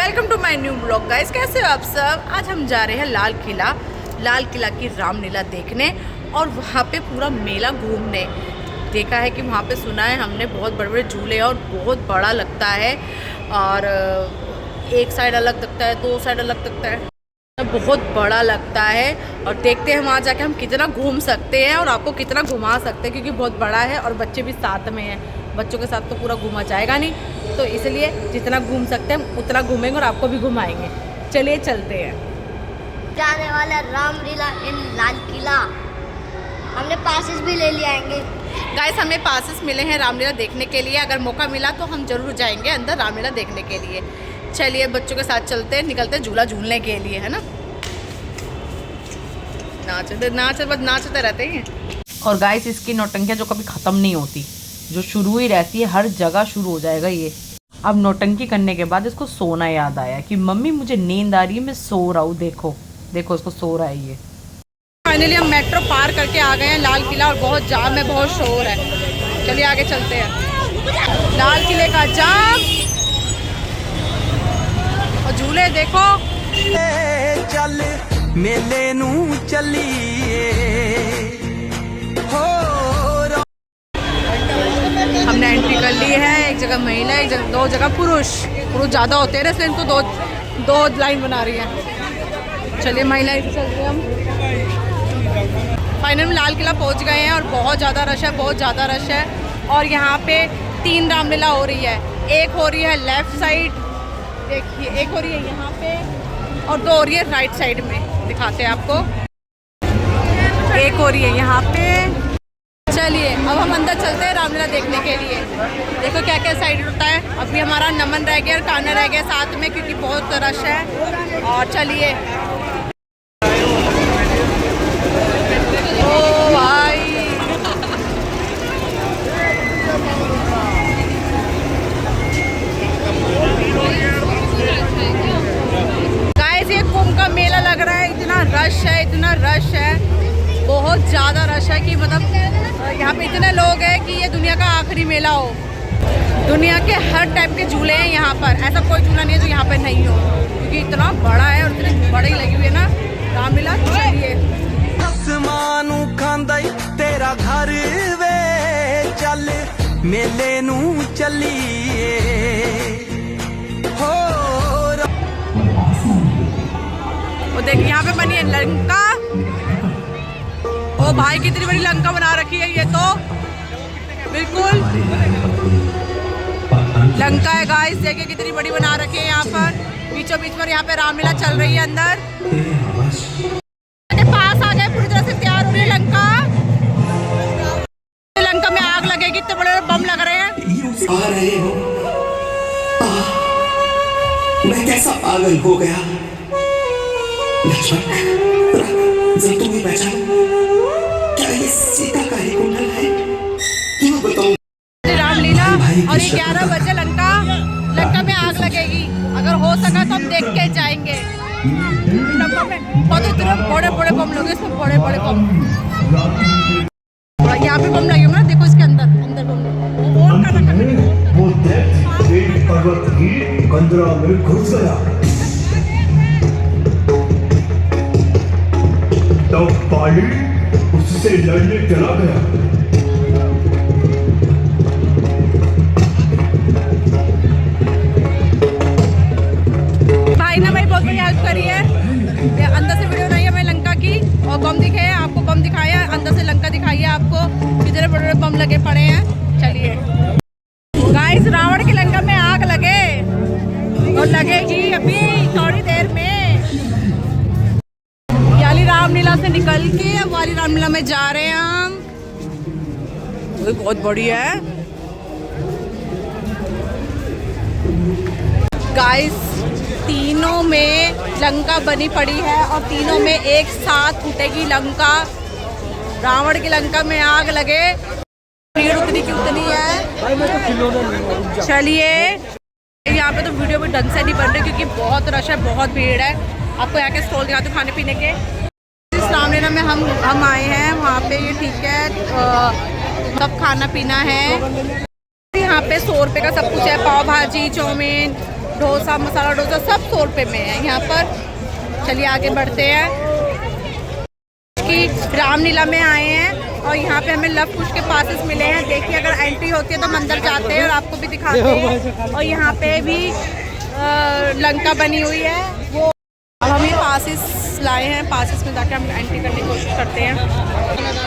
Welcome to my new blog guys. कैसे हो आप सब? आज हम जा रहे हैं लाल किला की रामलीला देखने और वहाँ पे पूरा मेला घूमने। देखा है कि वहाँ पे सुना है हमने बहुत बड़े बड़े झूले और बहुत बड़ा लगता है और एक साइड अलग लगता है, दो साइड अलग लगता है, बहुत बड़ा लगता है। और देखते हैं वहाँ जाके हम कितना घूम सकते हैं और आपको कितना घुमा सकते हैं, क्योंकि बहुत बड़ा है और बच्चे भी साथ में हैं। बच्चों के साथ तो पूरा घूमा जाएगा नहीं, तो इसलिए जितना घूम सकते हैं उतना घूमेंगे और आपको भी घुमाएंगे। चलिए चलते हैं। जाने वाला रामलीला इन लाल किला। हमने पासेस भी ले लिए आएंगे गाइस, हमें पासेस मिले हैं रामलीला देखने के लिए। अगर मौका मिला तो हम जरूर जाएंगे अंदर रामलीला देखने के लिए। चलिए बच्चों के साथ चलते हैं, निकलते हैं झूला झूलने के लिए, है ना। नाचते रहते हैं। और गाइस, इसकी नौटंकियाँ जो कभी ख़त्म नहीं होती, जो शुरू ही रहती है, हर जगह शुरू हो जाएगा ये। अब नौटंकी करने के बाद इसको सोना याद आया कि मम्मी मुझे नींद आ रही है, मैं सो रहा हूँ। देखो देखो इसको सो रहा है ये। फाइनली हम मेट्रो पार करके आ गए हैं लाल किला और बहुत जाम है, बहुत शोर है। चलिए आगे चलते हैं। लाल किले का जाम और झूले देखो। चल मेले नू चलिए हो। हमने एंट्री कर ली है। एक जगह महिला, एक जगह, दो जगह पुरुष ज़्यादा होते हैं इसलिए इनको दो लाइन बना रही है। चलिए महिला से चलते हैं हम। फाइनल में लाल किला पहुंच गए हैं और बहुत ज़्यादा रश है, बहुत ज़्यादा रश है। और यहाँ पे 3 रामलीला हो रही है। एक हो रही है लेफ़्ट साइड, देखिए, एक हो रही है यहाँ पे और 2 हो रही है राइट साइड में। दिखाते हैं आपको। एक हो रही है यहाँ पे। चलिए अब हम अंदर चलते हैं रामलीला देखने के लिए। देखो क्या क्या साइड होता है। अभी हमारा नमन रह गया और कान्हा रह गया साथ में, क्योंकि बहुत रश है। और चलिए, ओ भाई, गाइस ये कुंभ का मेला लग रहा है। इतना रश है, इतना रश है, बहुत ज़्यादा रश है कि मतलब यहाँ पे इतने लोग हैं कि ये दुनिया का आखिरी मेला हो। दुनिया के हर टाइप के झूले हैं यहाँ पर। ऐसा कोई झूला नहीं है जो यहाँ पे नहीं हो, क्योंकि इतना बड़ा है और इतनी बड़ी लगी हुई है ना रामलीला। चलिए आसमानू खांदा तेरा घर वे, चल मेले नू चलिए हो। वो देखिए यहाँ पे बनी है लंका। ओ भाई, कितनी बड़ी लंका बना रखी है ये तो, बिल्कुल लंका है गाइस। देखिए कितनी बड़ी बना रखी है यहाँ पर। बीचों बीच पर यहाँ पे रामलीला चल रही है। अंदर पास आ गए, पूरी तरह से तैयार हो रही है लंका। लंका में आग लगेगी, इतने बड़े बम लग रहे हैं। आ रहे हो, मैं कैसा पागल हो गया। जब तुम्हें पहचानो, क्या ये सीता का ही कुंडल है? क्यों बताऊं? रामलीला और 11 बजे लंका में आग लगेगी। अगर हो सका तो हम देख के जाएंगे। लंका में बहुत इतने बड़े बड़े बम लगे, इसमें बड़े बड़े बम। यहाँ पे बम लगे होंगे ना, देखो इसके अंदर बम लगे। वो पर्वत की कंदरा में घुस गया, तब पाली उससे लड़ने चला गया। भाई ने मेरी बहुत बड़ी हेल्प करी है। अंदर से वीडियो नहीं है मैं लंका की, और बम दिखे हैं आपको, बम दिखाया अंदर से लंका दिखाई है आपको, कितने बड़े बड़े बम लगे पड़े हैं। चलिए गाइस, रावण की लंका में आग लगे और लगेगी अभी थोड़ी देर में। याली रामलीला से निकल के अब वाली रामलीला में जा रहे हैं हम। वो बहुत बड़ी है गाइस। तीनों में लंका बनी पड़ी है और तीनों में एक साथ उठेगी लंका। रावण की लंका में आग लगे, भीड़ उतनी की उतनी है। चलिए, यहाँ पे तो वीडियो भी ढंग से नहीं बन रही क्योंकि बहुत रश है, बहुत भीड़ है। आपको यहाँ के स्टॉल दिखाते खाने पीने के। इस रामलीला में हम आए हैं वहाँ पे, ये ठीक है, सब खाना पीना है। यहाँ पे 100 रुपये का सब कुछ है। पाव भाजी, चाउमीन, डोसा, मसाला डोसा सब 100 रुपये में है यहाँ पर। चलिए आगे बढ़ते हैं कि रामलीला में आए हैं और यहाँ पे हमें लव कुश के पासेस मिले हैं। देखिए अगर एंट्री होती है तो हम अंदर जाते हैं और आपको भी दिखाते हैं। और यहाँ पे भी लंका बनी हुई है वो। अब हम ये पासेस लाए हैं, पासेस में जाके हम एंट्री करने की कोशिश करते हैं।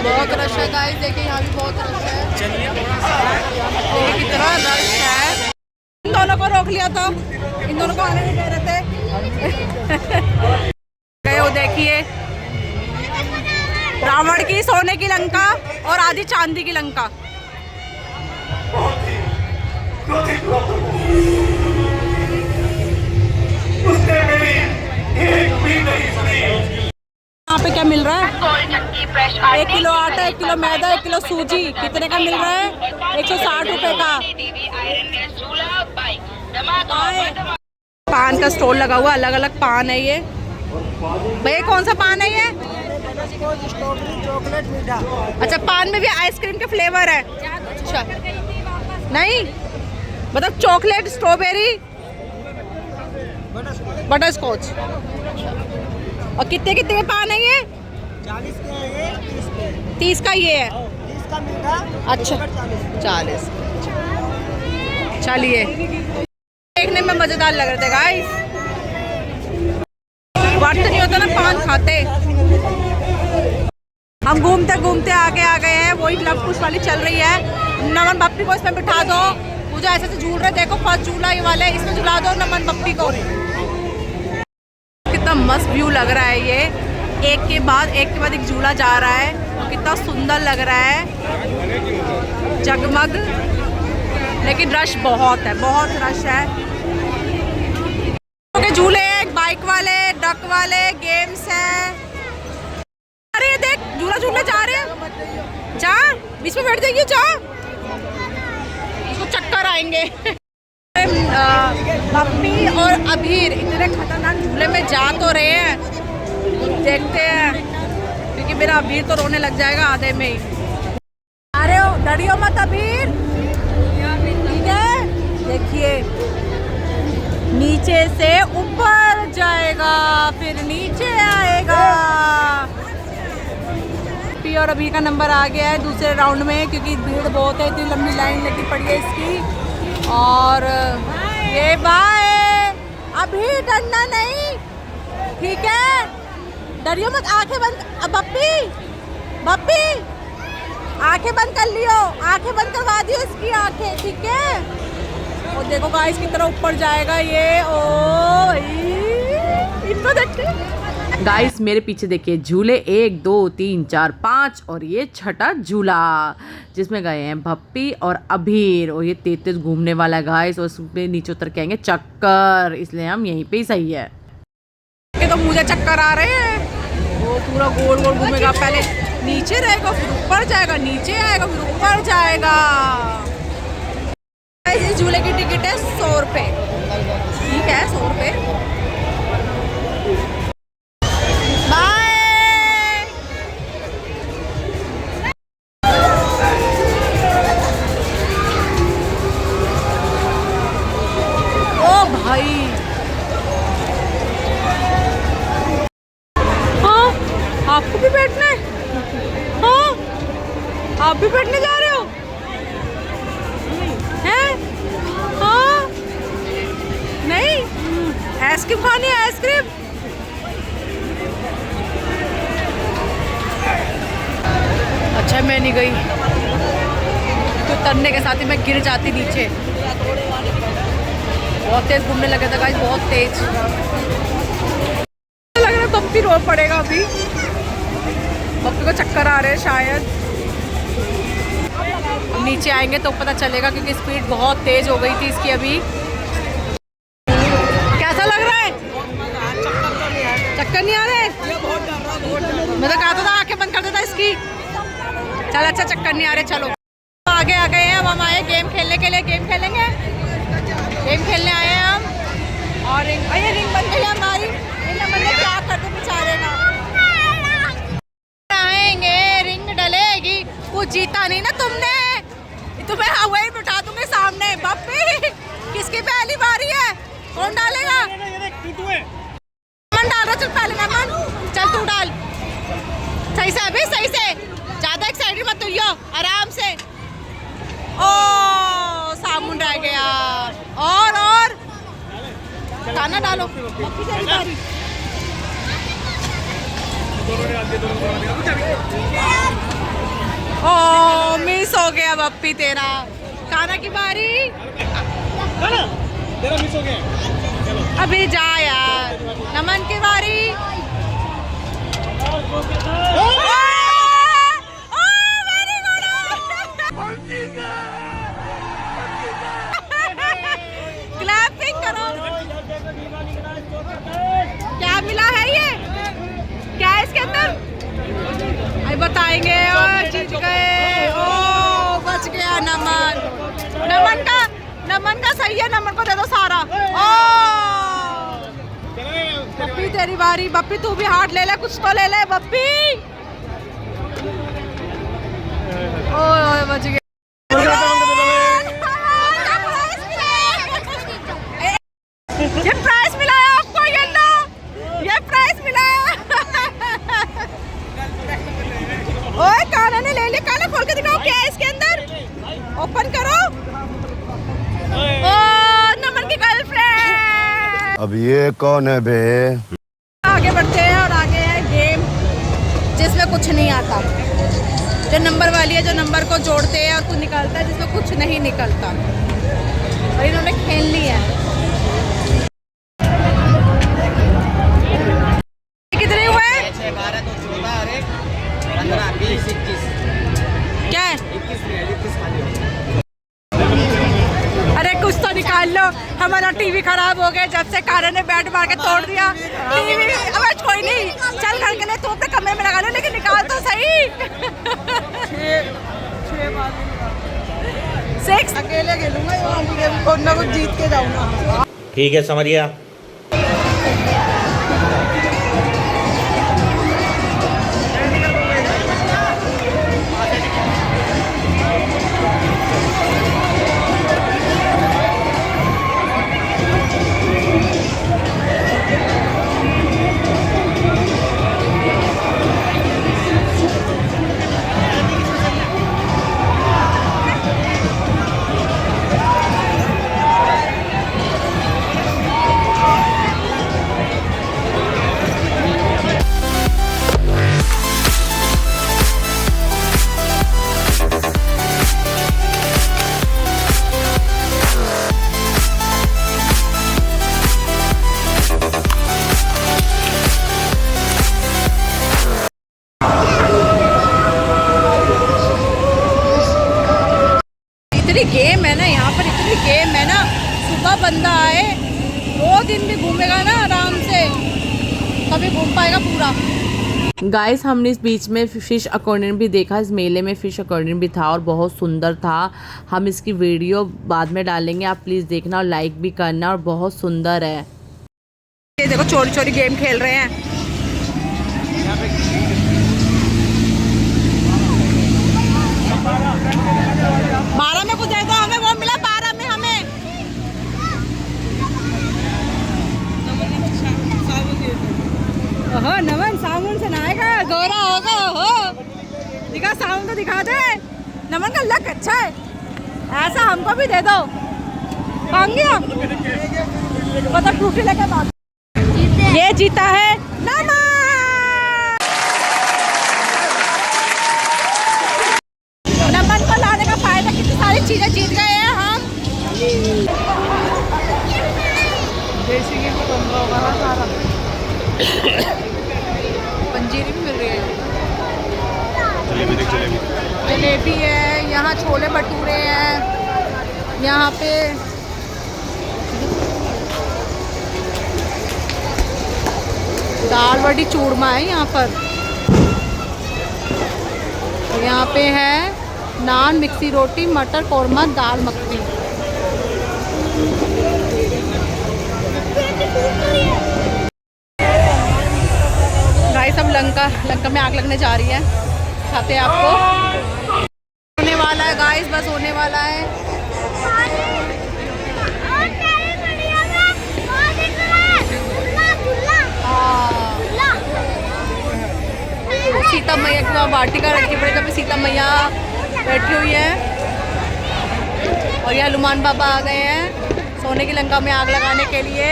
बहुत रश है गाइस, देखिए यहाँ भी बहुत रश है। देखिए कितना रश है। इन दोनों को रोक लिया था, इन दोनों को आने नहीं दे रहे थे। गए वो देखिए रावण की सोने की लंका और आधी चांदी की लंका। उसने मेरी एक भी नहीं सुनी। यहाँ पे क्या मिल रहा है? 1 किलो आटा, 1 किलो मैदा, 1 किलो सूजी, कितने का मिल रहा है? 160 रुपए का। पान का स्टॉल लगा हुआ, अलग अलग पान है ये। भैया कौन सा पान है ये? चॉकलेट मीठा। अच्छा, पान में भी आइसक्रीम के फ्लेवर है? अच्छा नहीं, मतलब चॉकलेट, स्ट्रॉबेरी, बटर स्कॉच। और कितने कितने के पान है ये? 40 के है ये, 30 के। 30 का ये है? 30 का मीठा। अच्छा 40। चलिए देखने में मजेदार लग रहे थे गाइस। बात तो नहीं होता ना पान खाते। हम घूमते घूमते आगे आ गए हैं। वही लव कुश वाली चल रही है। नमन बप्पी को इसमें बिठा दो। मुझे ऐसे से झूल रहे, देखो फर्स्ट झूला ये वाला है, इसमें झुला दो नमन बप्पी को। कितना मस्त व्यू लग रहा है ये। एक के बाद एक झूला जा रहा है। कितना सुंदर लग रहा है, जगमग। लेकिन रश बहुत है, बहुत रश है। झूले हैं, बाइक वाले, डक वाले, गेम्स हैं। अरे देख झूला झूलने जा रहे हैं। जा बीच में बैठ जाइए, जा, इसको चक्कर आएंगे। बप्पी और अबीर इतने खतरनाक झूले में जा तो रहे हैं, देखते हैं, क्योंकि मेरा अबीर तो रोने लग जाएगा आधे में ही। अरे हो डरियो मत अबीर, ठीक है? देखिए नीचे से ऊपर जाएगा, फिर नीचे आएगा। पी और अबीर का नंबर आ गया है दूसरे राउंड में, क्योंकि भीड़ बहुत है, इतनी लंबी लाइन लगी पड़ी है इसकी। और ये बाय, अभी डरना नहीं, ठीक है? डरियो मत, आंखें बंद। बप्पी बप्पी आंखें बंद कर लियो, आंखें बंद करवा दियो इसकी आंखें, ठीक है? और देखो गाइस कितना ऊपर जाएगा ये। ओ इनको देखते गाइस, मेरे पीछे देखिए झूले 1 2 3 4 5 और ये छठा झूला जिसमें गए हैं भप्पी और अबीर। और ये तेज घूमने वाला है गाइस, और उसमें नीचे उतर के आएंगे चक्कर, इसलिए हम यहीं पे ही सही है। ये तो मुझे चक्कर आ रहे हैं। वो पूरा गोल गोल घूमेगा, पहले नीचे रहेगा, फिर ऊपर जाएगा, नीचे आएगा, फिर ऊपर जाएगा। इस झूले की टिकट है 100 रुपये, ठीक है? 100 रुपये। आपको भी बैठना है? हाँ, आप भी बैठने जा रहे हो? हैं? हाँ, नहीं, आइसक्रीम खानी है, आइसक्रीम। अच्छा मैं नहीं गई, तो उतरने के साथ ही मैं गिर जाती नीचे। बहुत तेज घूमने लगा था गाइस, बहुत तेज लग रहा है। बप्पी रो पड़ेगा अभी, बप्पी को चक्कर आ रहे हैं शायद। अब नीचे आएंगे तो पता चलेगा, क्योंकि स्पीड बहुत तेज हो गई थी इसकी अभी। कैसा लग रहा है? चक्कर नहीं आ रहे? मैं तो कहता था आंखें बंद कर देता इसकी। चल अच्छा, चक्कर नहीं आ रहे। चलो आगे आ गए हैं। अब हम आए गेम खेलने के लिए। गेम खेलेंगे, गेम खेलने आए हैं हम। और रिंग बन गई हमारी। क्या करते बेचारे का, आएंगे रिंग डलेगी। कुछ जीता नहीं ना तुमने, तुम्हें वही बिठा दूंगी सामने। बप्पी किसकी पहली बारी है? कौन डालेगा? नमन डाल रहा, चल पहले नमन, चल तू डाल। सही से अभी, सही से, ज्यादा एक्साइटेड मत होइयो, आराम से। ओ साबुन रह गया। और खाना डालो। ओ मिस हो गया बप्पी तेरा। खाना की बारी। तेरा मिस हो गया। अभी जा यार, नमन की बारी। क्लैपिंग करो। क्या मिला है ये? क्या है इसके अंदर? अभी बताएंगे। और जीत गए। ओ बच गया नमन। नमन का सही है, नमन को दे दो सारा। ओ बप्पी तेरी बारी। बप्पी तू भी हाथ ले ले, कुछ तो ले ले बप्पी। ओ बच गया। ये प्राइस मिला है आपको, ये प्राइस मिला है। ओए काना ने ले लिया। काना खोल के दिखाओ क्या है इसके अंदर। ओपन करो। ओ नमन की गर्लफ्रेंड। अब ये कौन है बे? आगे बढ़ते हैं और आगे है गेम जिसमें कुछ नहीं आता। जो नंबर वाली है, जो नंबर को जोड़ते हैं और कुछ निकलता है, जिसमें कुछ नहीं निकलता। और इन्होंने खेल ली है। कितने हुए? 6, 12, 14 और 15, 20, 21। क्या है? 21 खाली हो। अरे कुछ तो निकाल लो। हमारा टीवी खराब हो गया जब से कारे ने बैट मार के तोड़ दिया टीवी। अब कोई नहीं, चल घर के लिए तू अपने कमरे में लगा लो, लेकिन निकाल तो सही। 6 अकेले खेलूंगा, कुछ ना कुछ जीत के जाऊंगा। ठीक है समरिया। इतनी गेम है ना यहाँ पर, इतनी गेम है ना। सुबह बंदा आए, 2 दिन भी घूमेगा ना आराम से, तभी घूम पाएगा पूरा। गाइस हमने इस बीच में फिश एक्वेरियम भी देखा। इस मेले में फिश एक्वेरियम भी था और बहुत सुंदर था। हम इसकी वीडियो बाद में डालेंगे, आप प्लीज़ देखना और लाइक भी करना। और बहुत सुंदर है। ये देखो चोरी चोरी गेम खेल रहे हैं। बारह में कुछ दे दो हमें, वो मिला 12 में हमें। ओहो नमन साबुन से नहाएगा, गोरा होगा। हो दिखा, साबुन तो दिखा दे। नमन का लक अच्छा है, ऐसा हमको भी दे दो। पता ट्रॉफी लेके बात। ये जीता है नमन। नमन को लाने का फायदा, कितनी सारी चीजें जीत गए हैं हम। पंजीरी भी मिल रही है, जलेबी है, यहाँ छोले भटूरे हैं, यहाँ पे दाल बड़ी चूरमा है यहाँ पर। यहाँ पे है नान, मिक्सी रोटी, मटर कौरमा, दाल मखनी। गाइस सब लंका में आग लगने जा रही है। खाते हैं आपको। होने वाला है गाइस, बस होने वाला है। सीता मैया की वहाँ वाटिका रखी पड़ी, जहाँ पे सीता मैया बैठी हुई है। और ये हनुमान बाबा आ गए हैं सोने की लंका में आग लगाने के लिए।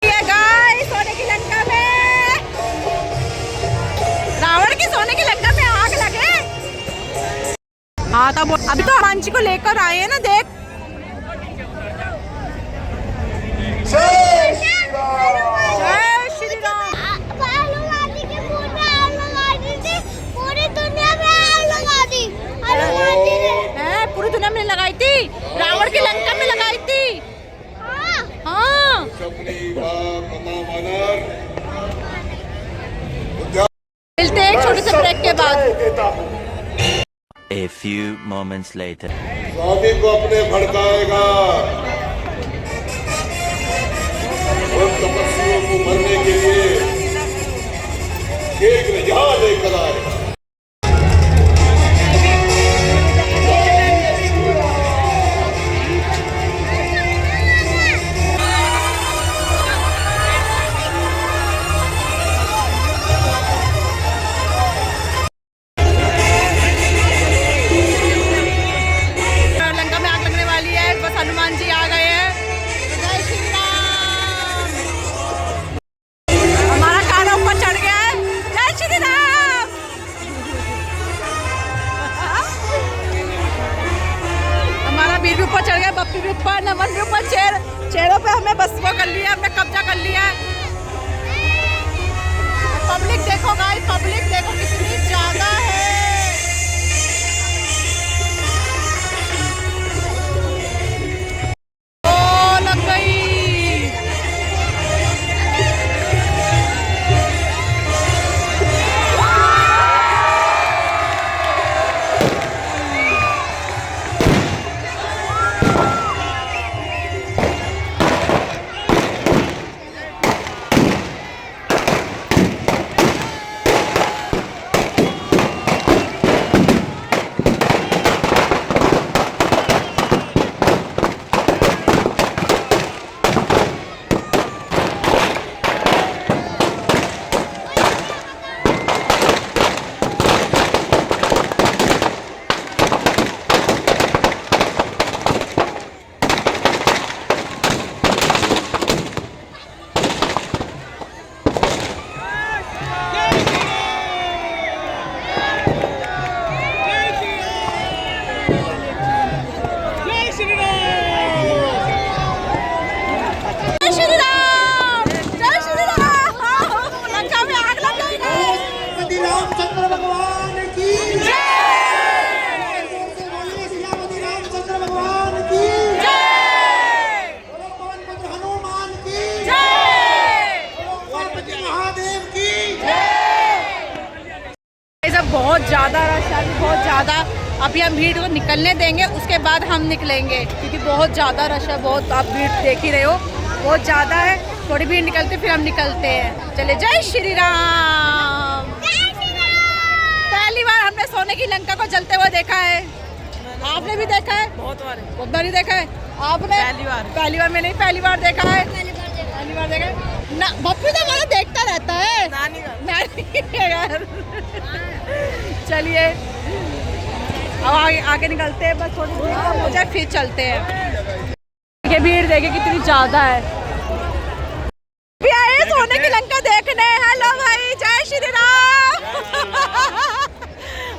ये गाइस, सोने की लंका में रावण की सोने की लंका में आग लगे। हाँ तब अभी तो हनुमान जी को लेकर आए हैं ना, देख। जय श्री राम। हनुमान जी के फूल में आग लगा दी थी, पूरी दुनिया में आग लगा दी हनुमान जी ने। पूरी दुनिया में लगाई थी, रावण की लंका में लगाई थी। हाँ मिलते हैं एक छोटे से ब्रेक के बाद। A few moments later. स्वामी को अपने भड़काएगा और तपस्वियों को मरने के लिए एक यहाँ लेकर आएगा। लंका में आग लगने वाली है, बस हनुमान जी आ गए हैं। जय श्री राम। हमारा खाना ऊपर चढ़ गया है। जय श्री राम। हमारा वीर भी ऊपर चढ़ गया, बप्पी भी ऊपर, नमन भी ऊपर। चेहरों पे हमें बस वो कर लिया, हमने कब्जा कर लिया है। पब्लिक देखो गाइस, पब्लिक देखो कितनी ज्यादा है। बहुत ज़्यादा रश है, बहुत ज़्यादा। अभी हम भीड़ को निकलने देंगे, उसके बाद हम निकलेंगे, क्योंकि बहुत ज़्यादा रश है। बहुत आप भीड़ देख ही रहे हो, बहुत ज़्यादा है। थोड़ी भीड़ निकलते फिर हम निकलते हैं। चले, जय श्री राम। पहली बार हमने सोने की लंका को जलते हुए देखा है। आपने भी देखा है? बहुत बार ही देखा है। आपने? पहली बार में नहीं, पहली बार देखा है। पहली बार देखा है ना। बप्पू तो हमारा देखता रहता है, नानी घर। चलिए अब आगे निकलते हैं, बस थोड़ी भीड़ कम हो जाए फिर चलते हैं। ये भीड़ देखे कितनी ज्यादा है। भी आए सोने की लंका देखने। हेलो भाई, जय श्री राम।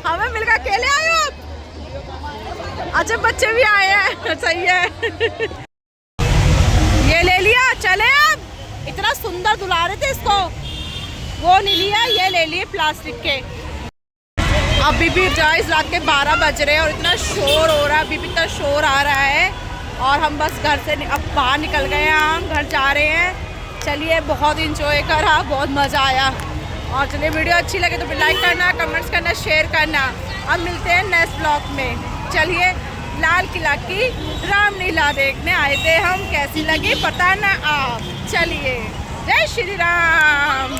हमें मिलकर अकेले आए हो आप? अच्छा, बच्चे भी आए हैं, सही है। ये ले लिया, चले अब। इतना सुंदर दुला रहे थे इसको, वो नहीं लिया, ये ले लिए प्लास्टिक के। अभी भी जाइस रात के 12 बज रहे हैं और इतना शोर हो रहा है, अभी भी इतना शोर आ रहा है। और हम बस घर से अब बाहर निकल गए हैं, हम घर जा रहे हैं। चलिए, बहुत इंजॉय करा, बहुत मज़ा आया। और चलिए, वीडियो अच्छी लगे तो फिर लाइक करना, कमेंट्स करना, शेयर करना। अब मिलते हैं नेक्स्ट ब्लॉग में। चलिए, लाल किला की रामलीला देखने आए थे हम, कैसी लगी पता ना आप। चलिए, जय Shri Ram.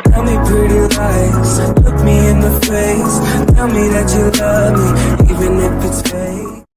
Tell me pretty lies, look me in the face, tell me that you love me, even if it's fake.